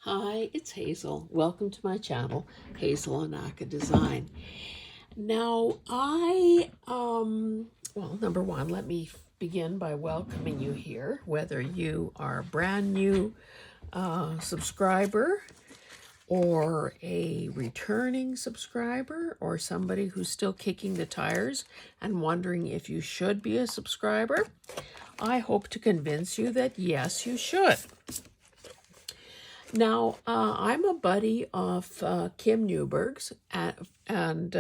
Hi, it's Hazel. Welcome to my channel, Hazel Anaka Design. Now, well, number one, let me begin by welcoming you here, whether you are a brand new subscriber or a returning subscriber or somebody who's still kicking the tires and wondering if you should be a subscriber. I hope to convince you that yes, you should. Now, I'm a buddy of Kim Newberg's, and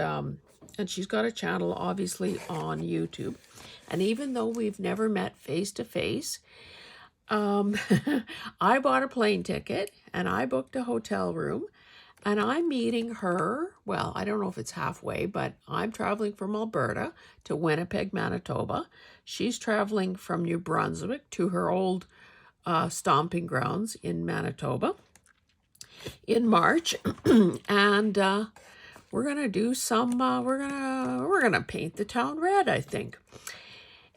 she's got a channel, obviously, on YouTube. And even though we've never met face to face, I bought a plane ticket and I booked a hotel room, and I'm meeting her. Well, I don't know if it's halfway, but I'm traveling from Alberta to Winnipeg, Manitoba. She's traveling from New Brunswick to her old stomping grounds in Manitoba in March, and we're gonna do some. We're gonna paint the town red, I think.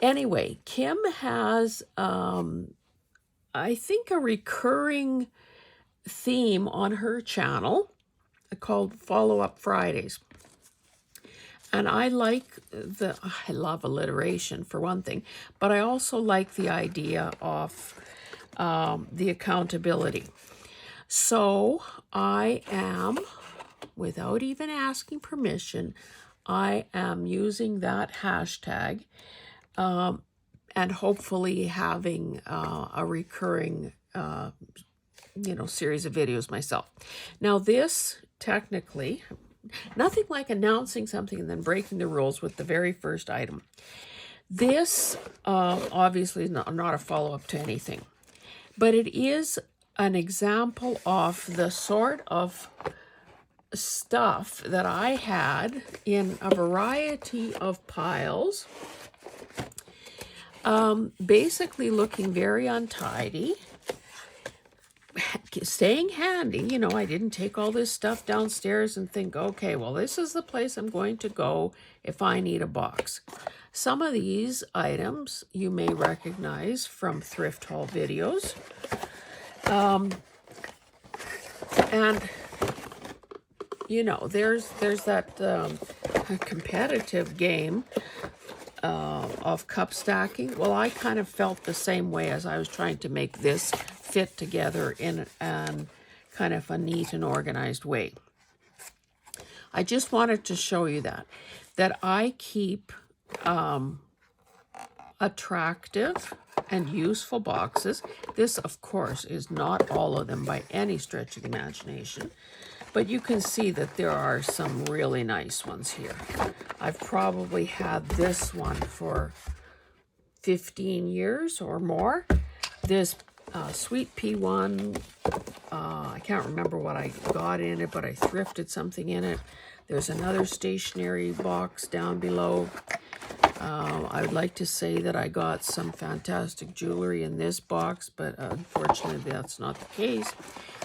Anyway, Kim has, I think, a recurring theme on her channel called Follow Up Fridays. And I love alliteration for one thing, but I also like the idea of the accountability. So I am, without even asking permission, I am using that hashtag and hopefully having a recurring, series of videos myself. Now this, technically, nothing like announcing something and then breaking the rules with the very first item. This obviously is not a follow-up to anything, but it is an example of the sort of stuff that I had in a variety of piles, basically looking very untidy, staying handy. I didn't take all this stuff downstairs and think, okay, well, this is the place I'm going to go if I need a box. Some of these items you may recognize from thrift haul videos. And there's that competitive game of cup stacking. Well, I kind of felt the same way as I was trying to make this fit together in kind of a neat and organized way. I just wanted to show you that I keep attractive and useful boxes. This, of course, is not all of them by any stretch of the imagination, but you can see that there are some really nice ones here. I've probably had this one for 15 years or more. This sweet pea one, I can't remember what I got in it, but I thrifted something in it. There's another stationery box down below. I would like to say that I got some fantastic jewelry in this box, but unfortunately that's not the case.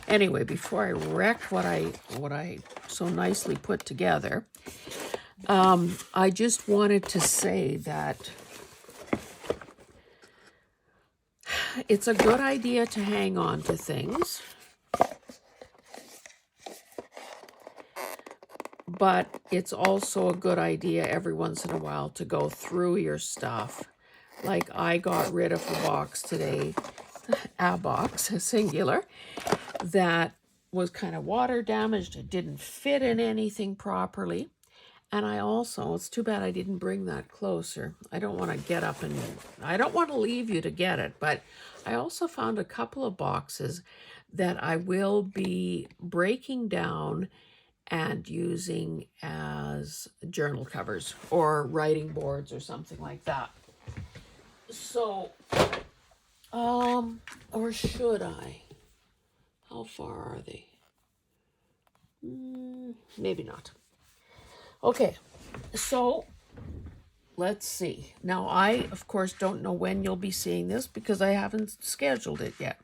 Anyway, before I wreck what I so nicely put together, I just wanted to say that it's a good idea to hang on to things, but it's also a good idea every once in a while to go through your stuff. Like I got rid of a box today, a box, singular, that was kind of water damaged. It didn't fit in anything properly. And I also, it's too bad I didn't bring that closer. I don't want to get up and, I don't want to leave you to get it, but I also found a couple of boxes that I will be breaking down and using as journal covers or writing boards or something like that. So, or should I? How far are they? Maybe not. Okay, so let's see. Now, I, of course, don't know when you'll be seeing this because I haven't scheduled it yet.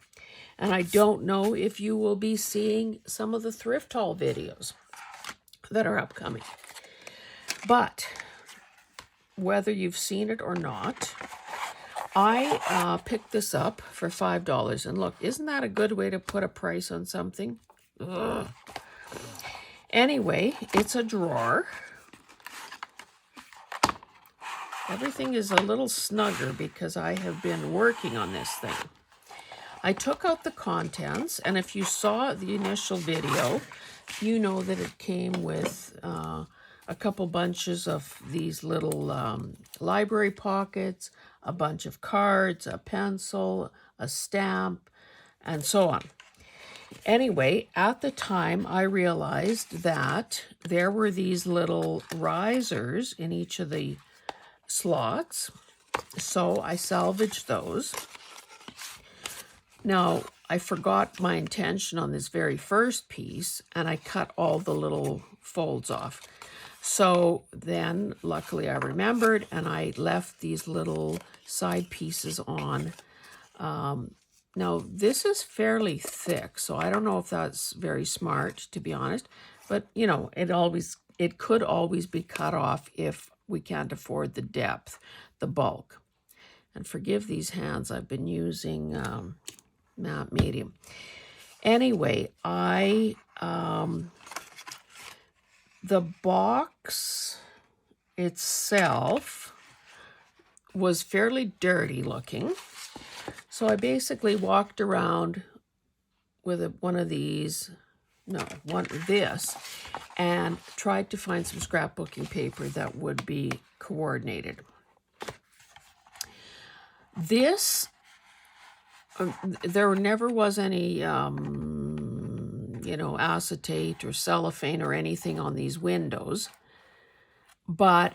And I don't know if you will be seeing some of the thrift haul videos that are upcoming. But whether you've seen it or not, I picked this up for $5. And look, isn't that a good way to put a price on something? Ugh. Anyway, it's a drawer. Everything is a little snugger because I have been working on this thing. I took out the contents, and if you saw the initial video, you know that it came with a couple bunches of these little library pockets, a bunch of cards, a pencil, a stamp, and so on. Anyway, at the time, I realized that there were these little risers in each of the slots, so I salvaged those. Now, I forgot my intention on this very first piece, and I cut all the little folds off. So then, luckily, I remembered, and I left these little side pieces on. Now, this is fairly thick, so I don't know if that's very smart, to be honest. But, you know, it could always be cut off if we can't afford the depth, the bulk. And forgive these hands, I've been using matte medium. Anyway, the box itself was fairly dirty looking. So I basically walked around with one of these, this, and tried to find some scrapbooking paper that would be coordinated. This, there never was any, acetate or cellophane or anything on these windows, but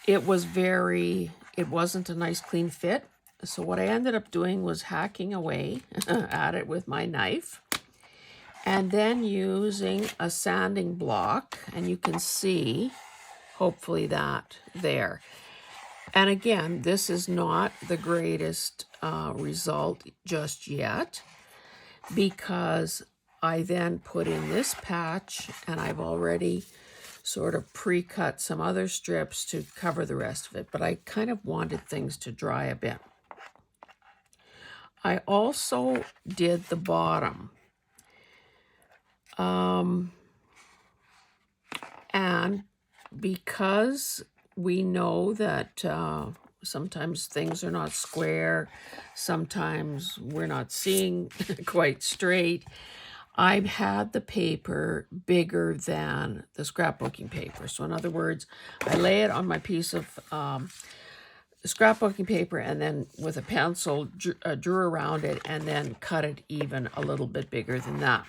it wasn't a nice clean fit. So what I ended up doing was hacking away at it with my knife and then using a sanding block, and you can see, hopefully, that there. And again, this is not the greatest result just yet, because I then put in this patch, and I've already sort of pre-cut some other strips to cover the rest of it, but I kind of wanted things to dry a bit. I also did the bottom. And because we know that sometimes things are not square, sometimes we're not seeing quite straight, I've had the paper bigger than the scrapbooking paper. So in other words, I lay it on my piece of scrapbooking paper and then with a pencil drew around it and then cut it even a little bit bigger than that.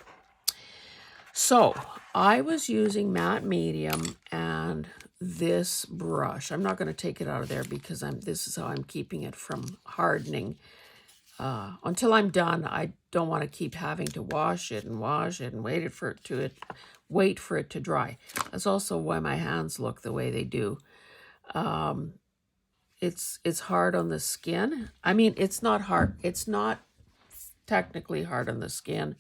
So I was using matte medium and this brush. I'm not going to take it out of there because this is how I'm keeping it from hardening. Until I'm done, I don't want to keep having to wash it and wait for it to dry. That's also why my hands look the way they do. It's hard on the skin. I mean, it's not hard. It's not technically hard on the skin.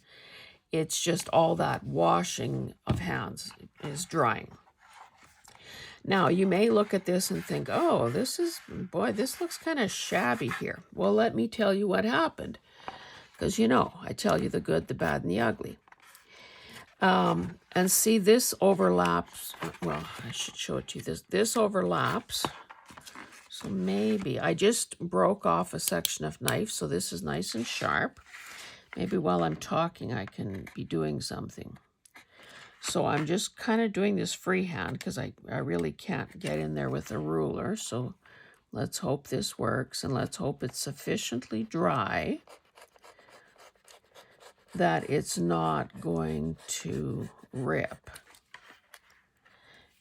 It's just all that washing of hands is drying. Now, you may look at this and think, oh, this looks kind of shabby here. Well, let me tell you what happened. Because, I tell you the good, the bad, and the ugly. And see, this overlaps. Well, I should show it to you. This overlaps. So maybe I just broke off a section of knife, so this is nice and sharp. Maybe while I'm talking, I can be doing something. So I'm just kind of doing this freehand because I really can't get in there with a ruler. So let's hope this works, and let's hope it's sufficiently dry that it's not going to rip.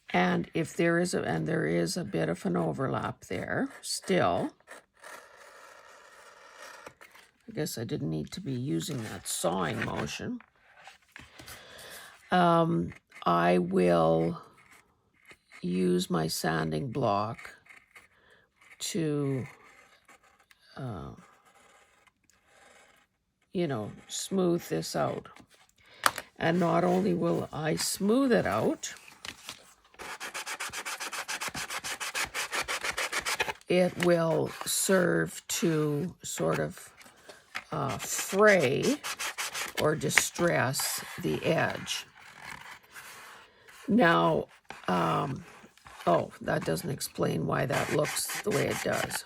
And if there is a bit of an overlap there still, I guess I didn't need to be using that sawing motion. I will use my sanding block to, smooth this out. And not only will I smooth it out, it will serve to sort of fray or distress the edge. Now, oh, that doesn't explain why that looks the way it does.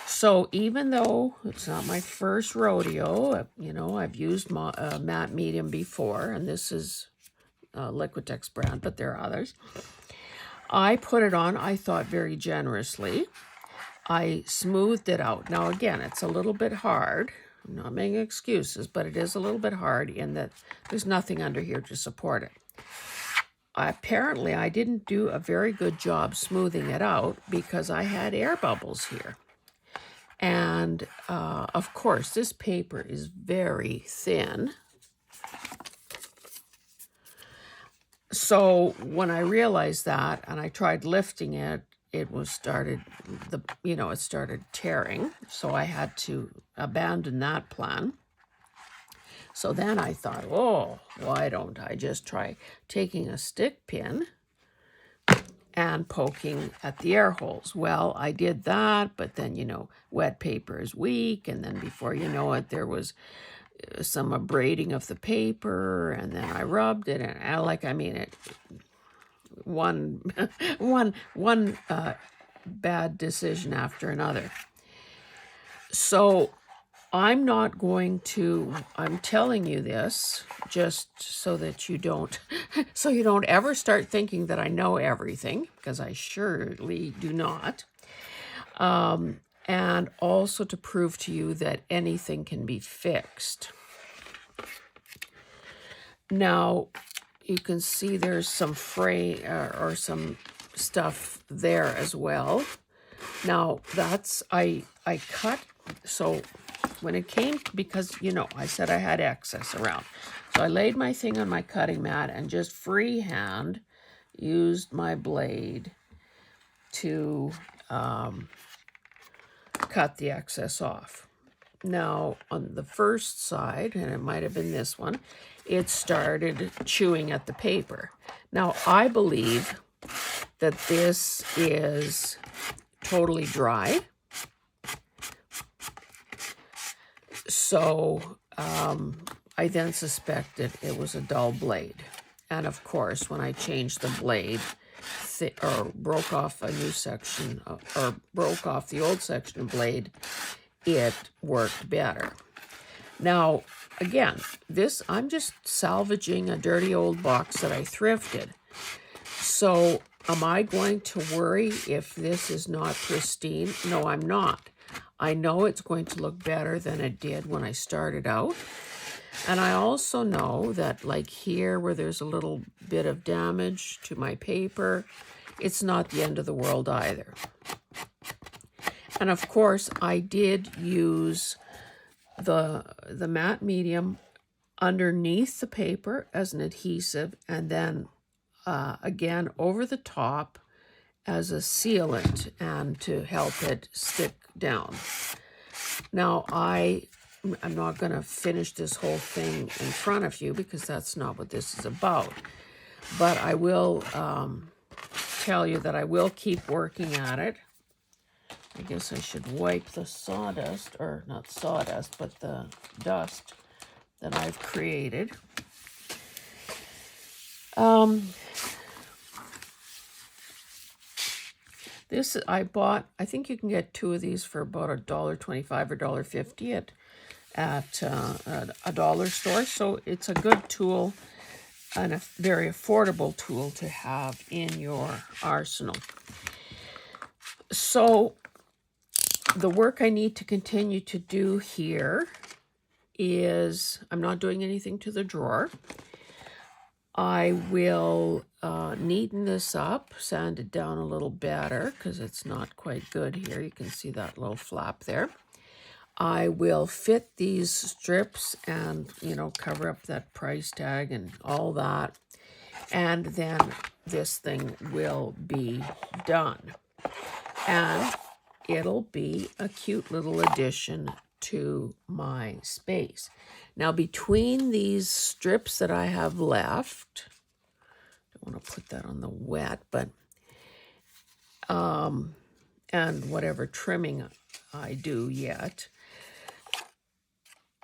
So even though it's not my first rodeo, you know, I've used matte medium before, and this is Liquitex brand, but there are others. I put it on, I thought, very generously. I smoothed it out. Now, again, it's a little bit hard. I'm not making excuses, but it is a little bit hard in that there's nothing under here to support it. Apparently, I didn't do a very good job smoothing it out because I had air bubbles here. And, of course, this paper is very thin. So when I realized that and I tried lifting it, it started tearing. So I had to abandon that plan. So then I thought, oh, why don't I just try taking a stick pin and poking at the air holes? Well, I did that, but then, you know, wet paper is weak. And then before you know it, there was some abrading of the paper, and then I rubbed it, and one bad decision after another. So I'm telling you this just so that you don't ever start thinking that I know everything, because I surely do not. And also to prove to you that anything can be fixed. Now, you can see there's some fray or some stuff there as well. Now, I cut, so when it came, because, you know, I said I had excess around. So I laid my thing on my cutting mat and just freehand used my blade to cut the excess off. Now, on the first side, and it might have been this one, it started chewing at the paper. Now, I believe that this is totally dry. So I then suspected it was a dull blade. And of course, when I changed the blade, or broke off a new section, or broke off the old section blade, it worked better. Now, again, I'm just salvaging a dirty old box that I thrifted. So am I going to worry if this is not pristine? No, I'm not. I know it's going to look better than it did when I started out. And I also know that, like here where there's a little bit of damage to my paper, it's not the end of the world either. And of course, I did use the matte medium underneath the paper as an adhesive, and then again over the top as a sealant and to help it stick down. Now, I'm not going to finish this whole thing in front of you because that's not what this is about. But I will tell you that I will keep working at it. I guess I should wipe the sawdust, or not sawdust, but the dust that I've created. This I bought, I think you can get 2 of these for about $1.25 or $1.50 at a dollar store. So it's a good tool and a very affordable tool to have in your arsenal. So the work I need to continue to do here is, I'm not doing anything to the drawer. I will neaten this up, sand it down a little better because it's not quite good here. You can see that little flap there. I will fit these strips and, you know, cover up that price tag and all that. And then this thing will be done. And it'll be a cute little addition to my space. Now, between these strips that I have left, don't want to put that on the wet, but, and and whatever trimming I do yet.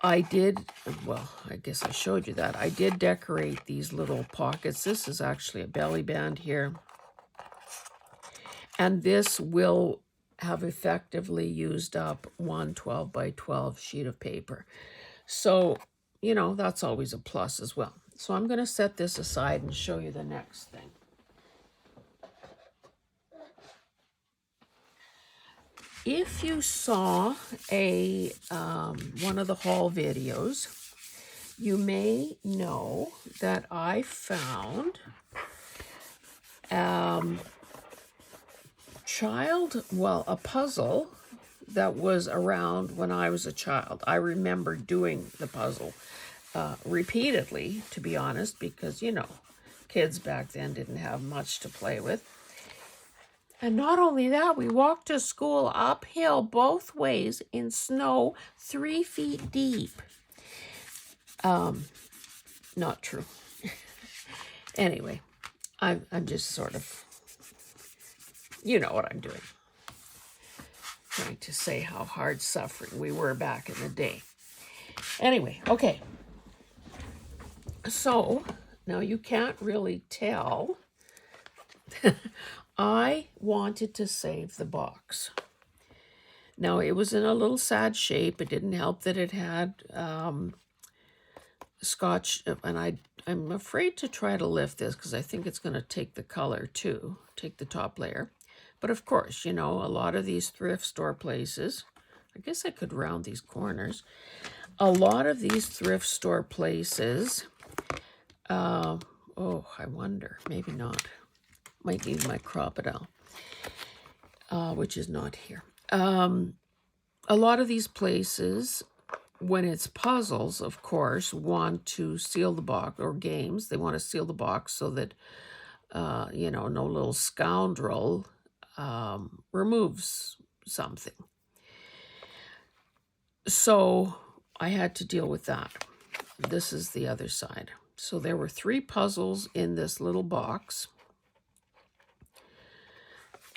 I did, well, I guess I showed you that. I did decorate these little pockets. This is actually a belly band here. And this will have effectively used up one 12 by 12 sheet of paper. So, you know, that's always a plus as well. So I'm going to set this aside and show you the next thing. If you saw a one of the haul videos, you may know that I found a puzzle that was around when I was a child. I remember doing the puzzle repeatedly, to be honest, because, you know, kids back then didn't have much to play with. And not only that, we walked to school uphill both ways in snow 3 feet deep. Not true. Anyway, I'm just sort of, you know what I'm doing. Trying to say how hard suffering we were back in the day. Anyway, okay. So, now you can't really tell. I wanted to save the box. Now, it was in a little sad shape. It didn't help that it had Scotch, and I'm afraid to try to lift this because I think it's going to take the color too, take the top layer. But of course, you know, a lot of these thrift store places, I guess I could round these corners. A lot of these thrift store places, oh, I wonder, maybe not. Might need my crocodile, which is not here. A lot of these places, when it's puzzles, of course, want to seal the box, or games, they want to seal the box so that, you know, no little scoundrel removes something. So I had to deal with that. This is the other side. So there were 3 puzzles in this little box.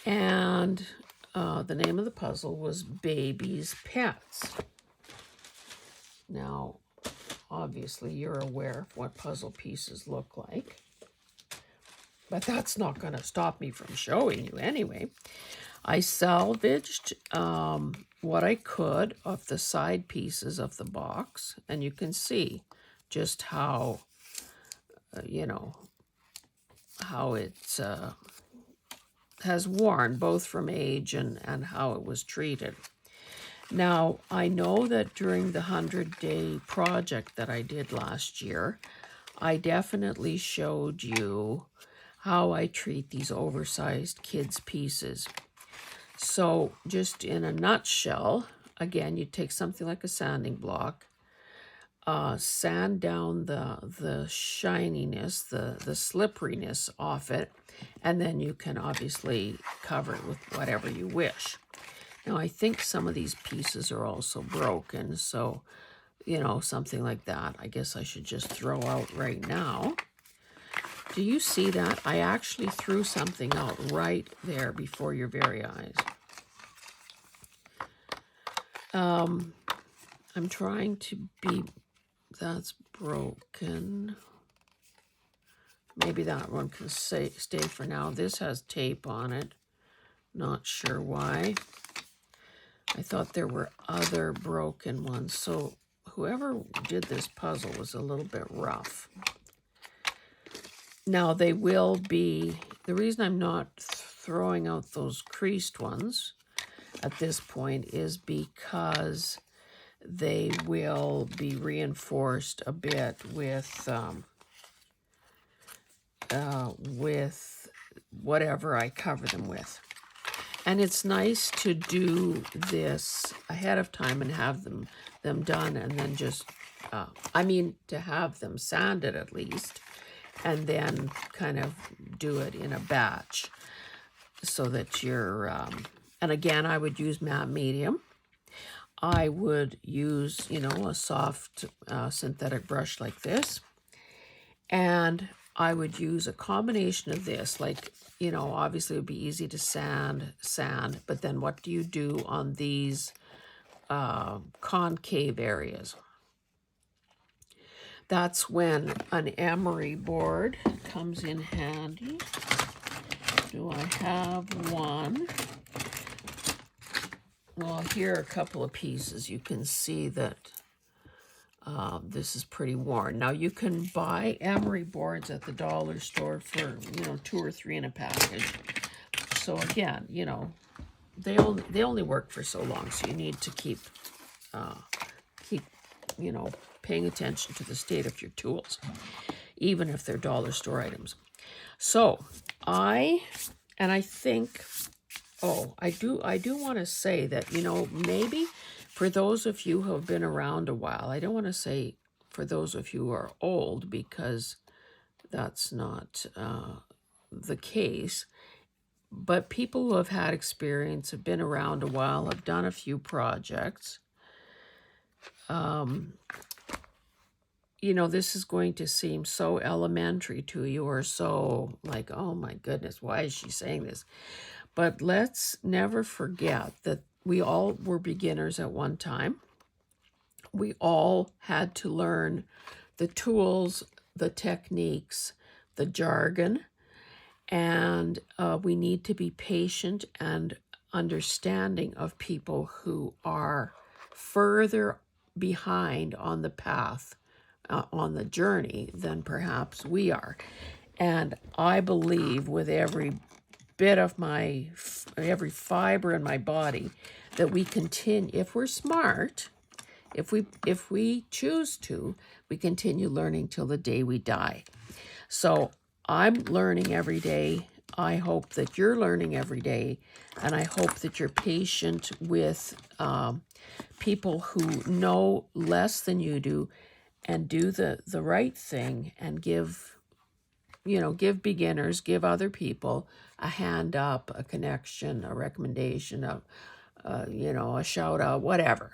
And the name of the puzzle was Baby's Pets. Now, obviously, you're aware of what puzzle pieces look like. But that's not going to stop me from showing you anyway. I salvaged what I could of the side pieces of the box. And you can see just how, you know, how it has worn, both from age and how it was treated. Now, I know that during the 100-day project that I did last year, I definitely showed you how I treat these oversized kids' pieces. So just in a nutshell, again, you take something like a sanding block, sand down the shininess, the slipperiness off it, and then you can obviously cover it with whatever you wish. Now, I think some of these pieces are also broken, so, you know, something like that, I guess I should just throw out right now. Do you see that? I actually threw something out right there before your very eyes. I'm trying to be, that's broken. Maybe that one can stay for now. This has tape on it. Not sure why. I thought there were other broken ones. So whoever did this puzzle was a little bit rough. Now they will be, the reason I'm not throwing out those creased ones at this point is because they will be reinforced a bit with whatever I cover them with. And it's nice to do this ahead of time and have them done, and then just, to have them sanded at least, and then kind of do it in a batch so that you're, and again, I would use matte medium. I would use, you know, a soft synthetic brush like this. And I would use a combination of this, like, you know, obviously it would be easy to sand, but then what do you do on these concave areas? That's when an emery board comes in handy. Do I have one? Well, here are a couple of pieces. You can see that this is pretty worn. Now, you can buy emery boards at the dollar store for, you know, 2 or 3 in a package. So again, you know, they only work for so long, so you need to keep, you know, paying attention to the state of your tools, even if they're dollar store items. So I think, oh, I do want to say that, you know, maybe for those of you who have been around a while, I don't want to say for those of you who are old, because that's not the case, but people who have had experience, have been around a while, have done a few projects, you know, this is going to seem so elementary to you, or so like, oh my goodness, why is she saying this? But let's never forget that we all were beginners at one time. We all had to learn the tools, the techniques, the jargon, and we need to be patient and understanding of people who are further behind on the path, on the journey, than perhaps we are. And I believe with every bit of every fiber in my body that we continue, if we're smart, if we choose to, we continue learning till the day we die. So I'm learning every day. I hope that you're learning every day, and I hope that you're patient with people who know less than you do, and do the right thing, and give beginners, give other people a hand up, a connection, a recommendation, a shout out, whatever.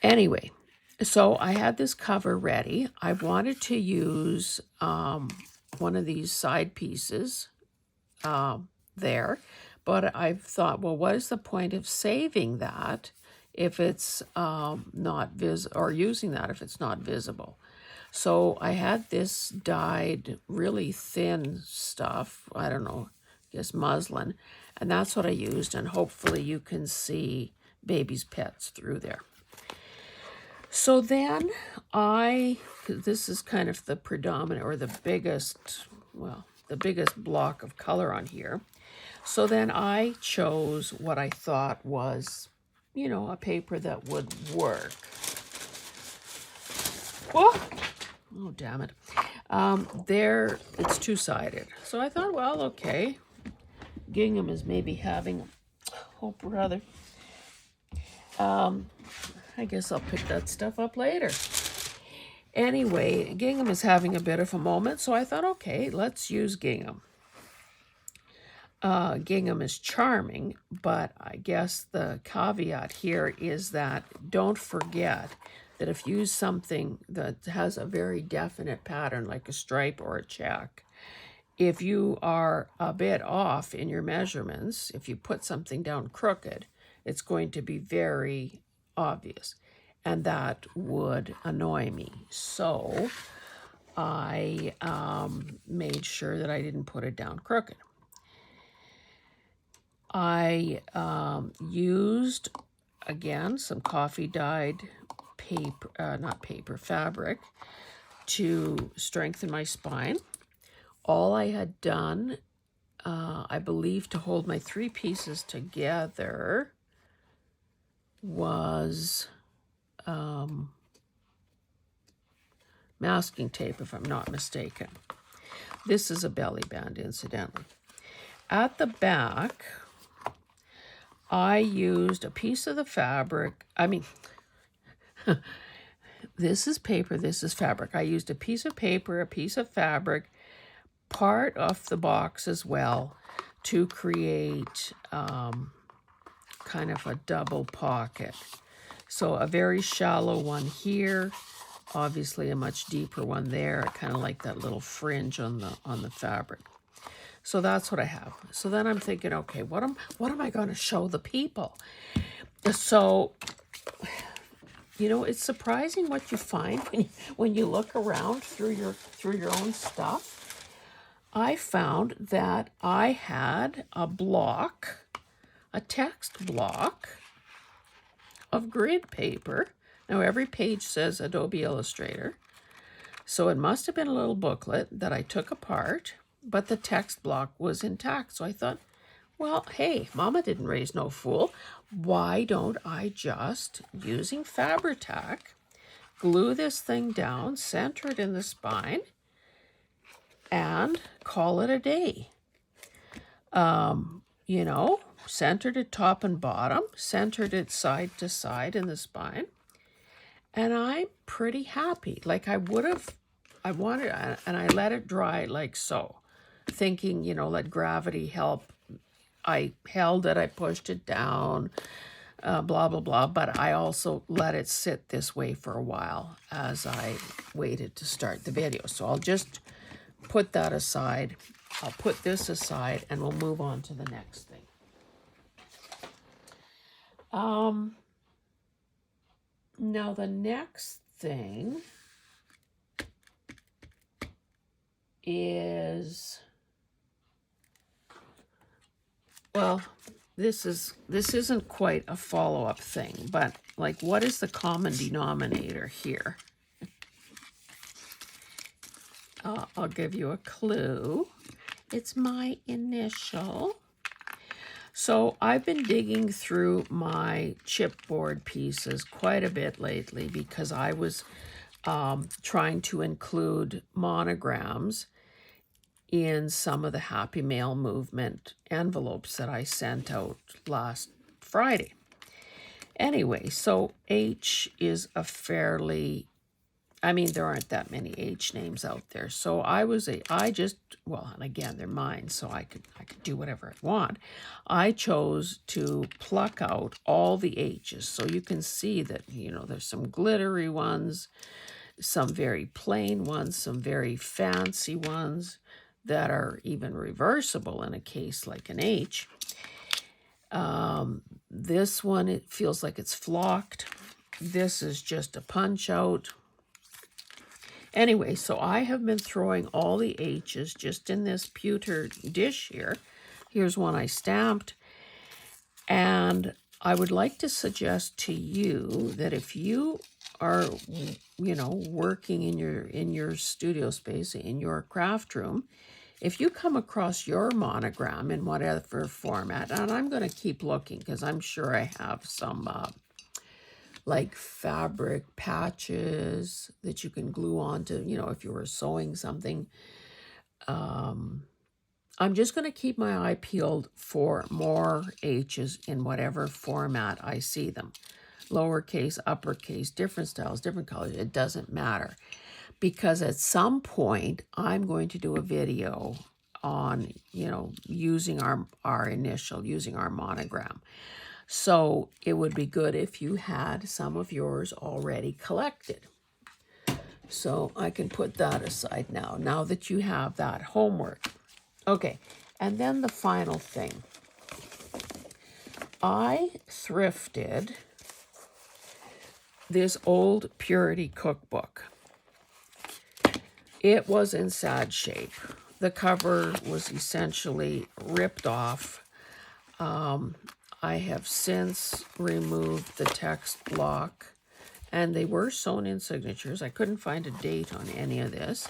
Anyway, so I had this cover ready. I wanted to use one of these side pieces there, but I thought, well, what is the point of saving that if it's not or using that if it's not visible? So I had this dyed really thin stuff, I don't know, I guess muslin, and that's what I used, and hopefully you can see baby's pets through there. So then this is kind of the predominant, or the biggest block of color on here. So then I chose what I thought was, you know, a paper that would work. Whoa! Oh, damn it. There, it's two-sided. So I thought, well, okay. Gingham is maybe having, oh, brother. I guess I'll pick that stuff up later. Anyway, gingham is having a bit of a moment, so I thought, okay, let's use gingham. Gingham is charming, but I guess the caveat here is that don't forget that if you use something that has a very definite pattern, like a stripe or a check, if you are a bit off in your measurements, if you put something down crooked, it's going to be very obvious, and that would annoy me. So I made sure that I didn't put it down crooked. I used, again, some coffee dyed fabric to strengthen my spine. All I had done, I believe, to hold my 3 pieces together was masking tape, if I'm not mistaken. This is a belly band, incidentally. At the back, I used a piece of the fabric. I mean, this is paper, this is fabric. I used a piece of paper, a piece of fabric, part of the box as well, to create kind of a double pocket. So a very shallow one here, obviously a much deeper one there. I kind of like that little fringe on the fabric. So that's what I have. So then I'm thinking, okay, what am I going to show the people? So, you know, it's surprising what you find when you look around through your own stuff. I found that I had a text block of grid paper. Now every page says Adobe Illustrator. So it must have been a little booklet that I took apart, but the text block was intact. So I thought, well, hey, Mama didn't raise no fool. Why don't I just, using Fabri-Tac, glue this thing down, center it in the spine, and call it a day? You know, centered it top and bottom, centered it side to side in the spine, and I'm pretty happy. Like I wanted, and I let it dry like so, thinking, you know, let gravity help. I held it, I pushed it down, blah, blah, blah. But I also let it sit this way for a while as I waited to start the video. So I'll just put that aside. I'll put this aside and we'll move on to the next thing. Now the next thing is, well, this isn't quite a follow-up thing, but like, what is the common denominator here? I'll give you a clue. It's my initial. So I've been digging through my chipboard pieces quite a bit lately because I was trying to include monograms in some of the Happy Mail Movement envelopes that I sent out last Friday. Anyway, so H is a fairly, I mean, there aren't that many H names out there. So well, and again, they're mine, so I could do whatever I want. I chose to pluck out all the H's. So you can see that, you know, there's some glittery ones, some very plain ones, some very fancy ones that are even reversible in a case like an H. This one, it feels like it's flocked. This is just a punch out. Anyway, so I have been throwing all the H's just in this pewter dish here. Here's one I stamped. And I would like to suggest to you that if you are, you know, working in your studio space, in your craft room, if you come across your monogram in whatever format, and I'm going to keep looking because I'm sure I have some like fabric patches that you can glue onto, you know, if you were sewing something. I'm just going to keep my eye peeled for more H's in whatever format I see them. Lowercase, uppercase, different styles, different colors, it doesn't matter. Because at some point, I'm going to do a video on, you know, using our initial, using our monogram. So it would be good if you had some of yours already collected. So I can put that aside now that you have that homework. Okay, and then the final thing. I thrifted this old Purity cookbook. It was in sad shape. The cover was essentially ripped off. I have since removed the text block, and they were sewn in signatures. I couldn't find a date on any of this.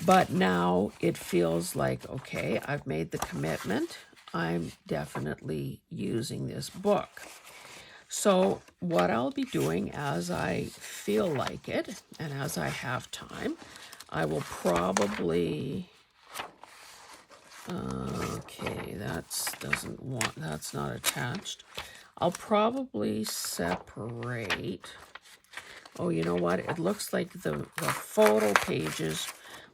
But now it feels like, okay, I've made the commitment. I'm definitely using this book. So what I'll be doing as I feel like it and as I have time, I will probably, okay, that's not attached. I'll probably separate, oh, you know what? It looks like the photo pages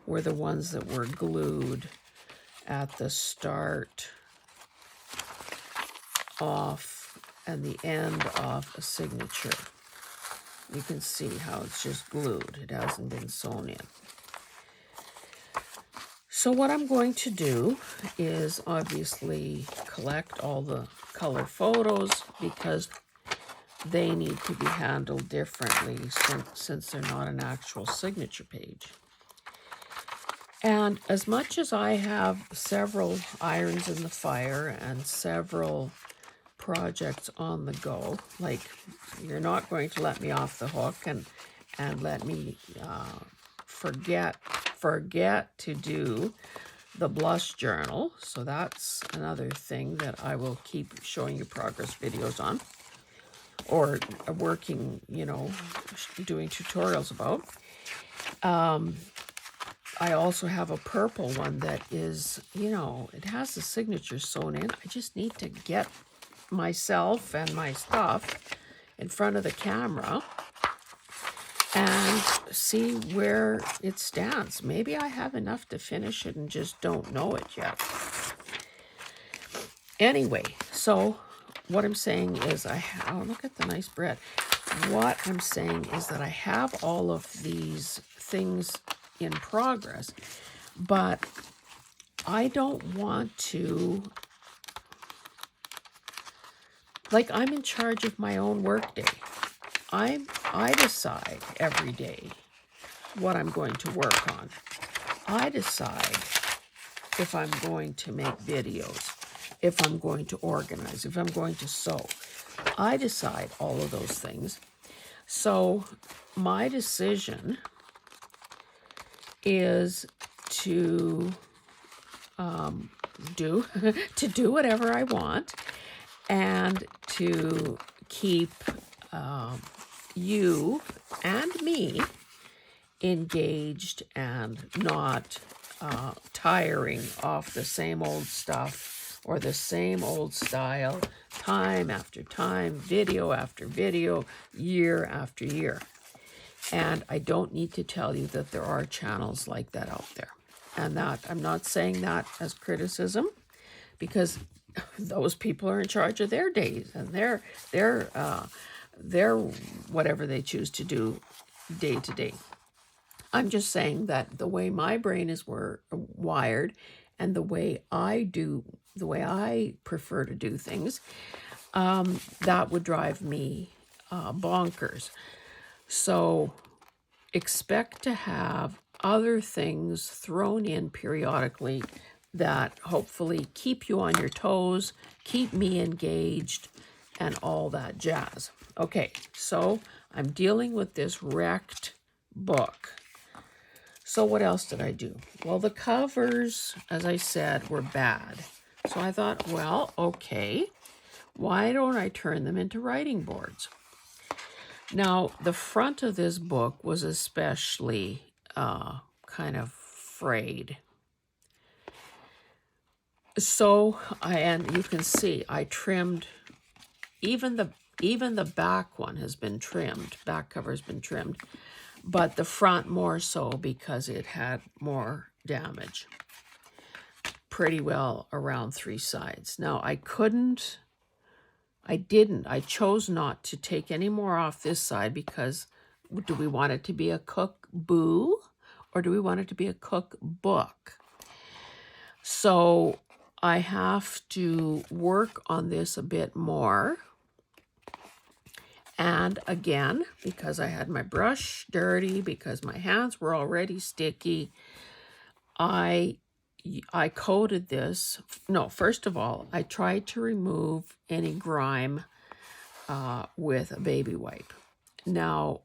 were the ones that were glued at the start off and the end of a signature. you can see how it's just glued. It hasn't been sewn in. So what I'm going to do is obviously collect all the color photos because they need to be handled differently since they're not an actual signature page. And as much as I have several irons in the fire and several projects on the go, like you're not going to let me off the hook and let me forget to do the blush journal. So that's another thing that I will keep showing you progress videos on, or working, you know, doing tutorials about. I also have a purple one that is, you know, it has the signature sewn in. I just need to get myself and my stuff in front of the camera and see where it stands. Maybe I have enough to finish it and just don't know it yet. Anyway, so what I'm saying is oh, look at the nice bread. What I'm saying is that I have all of these things in progress, but I don't want to, like, I'm in charge of my own workday. I decide every day what I'm going to work on. I decide if I'm going to make videos, if I'm going to organize, if I'm going to sew. I decide all of those things. So my decision is to do whatever I want and to keep you and me engaged and not tiring off the same old stuff or the same old style time after time, video after video, year after year. And I don't need to tell you that there are channels like that out there. And that I'm not saying that as criticism, because those people are in charge of their days and their whatever they choose to do day to day. I'm just saying that the way my brain is wired and the way I prefer to do things, that would drive me bonkers. So expect to have other things thrown in periodically that hopefully keep you on your toes, keep me engaged, and all that jazz. Okay, so I'm dealing with this wrecked book. So what else did I do? Well, the covers, as I said, were bad. So I thought, well, okay, why don't I turn them into writing boards? Now, the front of this book was especially kind of frayed. So, and you can see, I trimmed, even the back one has been trimmed, back cover has been trimmed, but the front more so because it had more damage. Pretty well around 3 sides. Now, I chose not to take any more off this side because do we want it to be a cook-boo or do we want it to be a cookbook? So I have to work on this a bit more. And again, because I had my brush dirty, because my hands were already sticky, I coated this. No, first of all, I tried to remove any grime with a baby wipe. Now,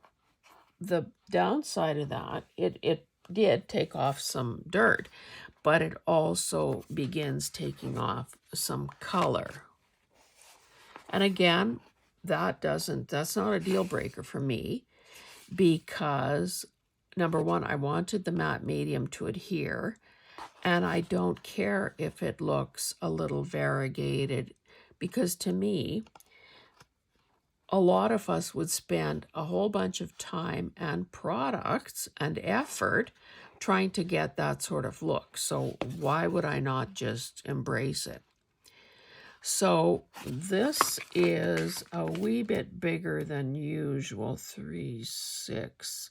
the downside of that, it did take off some dirt, but it also begins taking off some color. And again, that's not a deal breaker for me because, number one, I wanted the matte medium to adhere, and I don't care if it looks a little variegated, because to me, a lot of us would spend a whole bunch of time and products and effort trying to get that sort of look. So why would I not just embrace it? So this is a wee bit bigger than usual, 3, 6.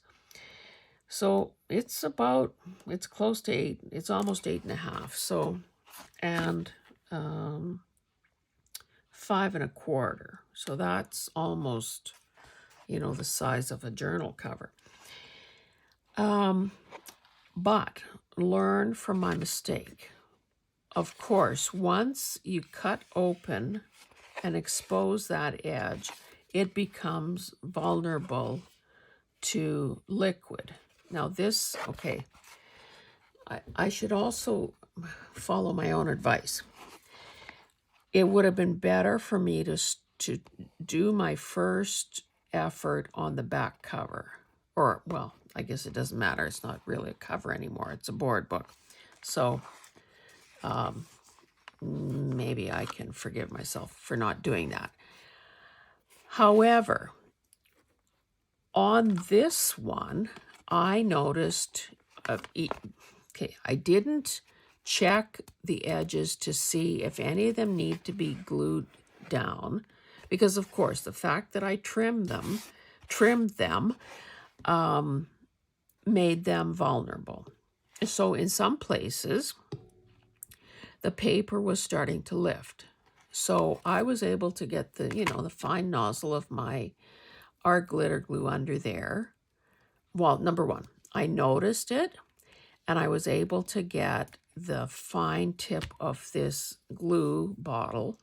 So it's close to 8. It's almost 8.5. So, and 5 1/4. So that's almost, the size of a journal cover. But learn from my mistake. Of course, once you cut open and expose that edge, it becomes vulnerable to liquid. Now this, okay, I should also follow my own advice. It would have been better for me to do my first effort on the back cover. Or, well, I guess it doesn't matter. It's not really a cover anymore. It's a board book. So maybe I can forgive myself for not doing that. However, on this one, I noticed, I didn't check the edges to see if any of them need to be glued down, because of course the fact that I trimmed them made them vulnerable. So in some places, the paper was starting to lift. So I was able to get the fine nozzle of my art glitter glue under there. Well, number one, I noticed it, and I was able to get the fine tip of this glue bottle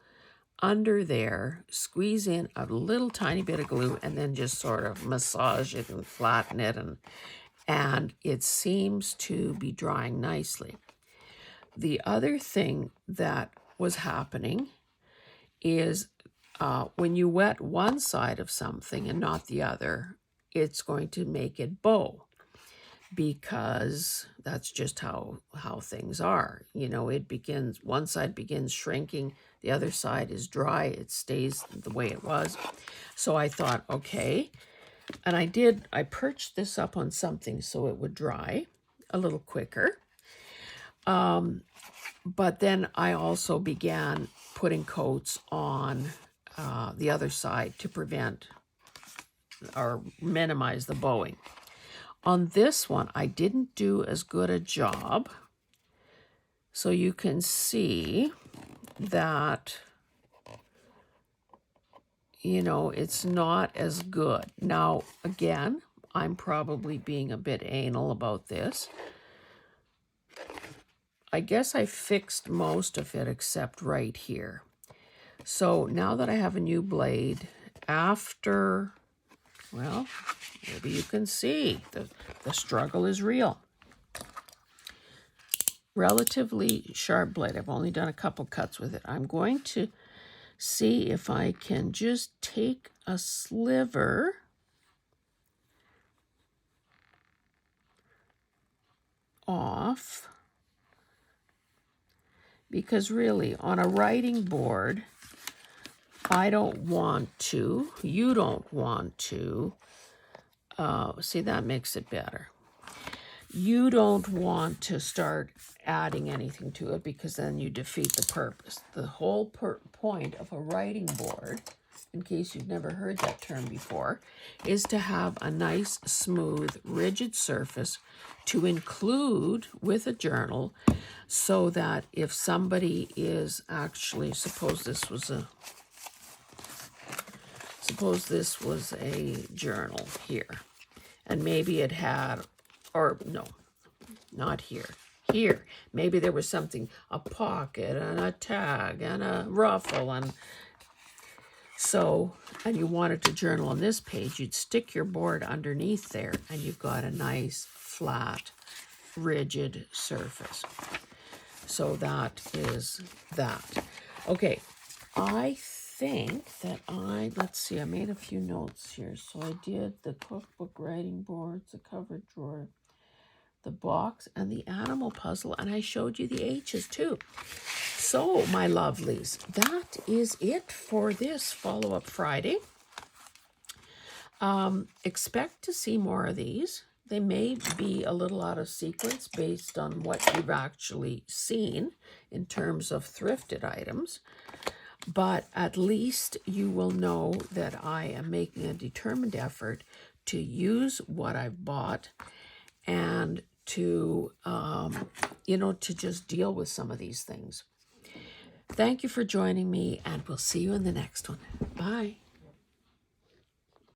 under there, squeeze in a little tiny bit of glue, and then just sort of massage it and flatten it, and it seems to be drying nicely. The other thing that was happening is when you wet one side of something and not the other, it's going to make it bow, because that's just how things are. One side begins shrinking, the other side is dry, it stays the way it was. So I thought, okay, and I perched this up on something so it would dry a little quicker. But then I also began putting coats on the other side to prevent or minimize the bowing. On this one, I didn't do as good a job. So you can see that, it's not as good. Now, again, I'm probably being a bit anal about this. I guess I fixed most of it except right here. So now that I have a new blade, after, well, maybe you can see the struggle is real. Relatively sharp blade. I've only done a couple cuts with it. I'm going to see if I can just take a sliver off, because really on a writing board, I don't want to, you don't want to, see, that makes it better. You don't want to start adding anything to it, because then you defeat the purpose. The whole point of a writing board, in case you've never heard that term before, is to have a nice, smooth, rigid surface to include with a journal, so that if somebody is actually, suppose this was a journal here, and maybe it had, or no, not here. Here, maybe there was something, a pocket and a tag and a ruffle, and you wanted to journal on this page, you'd stick your board underneath there, and you've got a nice, flat, rigid surface. So that is that. Okay, I think that let's see, I made a few notes here. So I did the cookbook, writing boards, the cover drawer, the box, and the animal puzzle, and I showed you the H's too. So, my lovelies, that is it for this follow-up Friday. Expect to see more of these. They may be a little out of sequence based on what you've actually seen in terms of thrifted items. but at least you will know that I am making a determined effort to use what I've bought and to, to just deal with some of these things. Thank you for joining me, and we'll see you in the next one. Bye.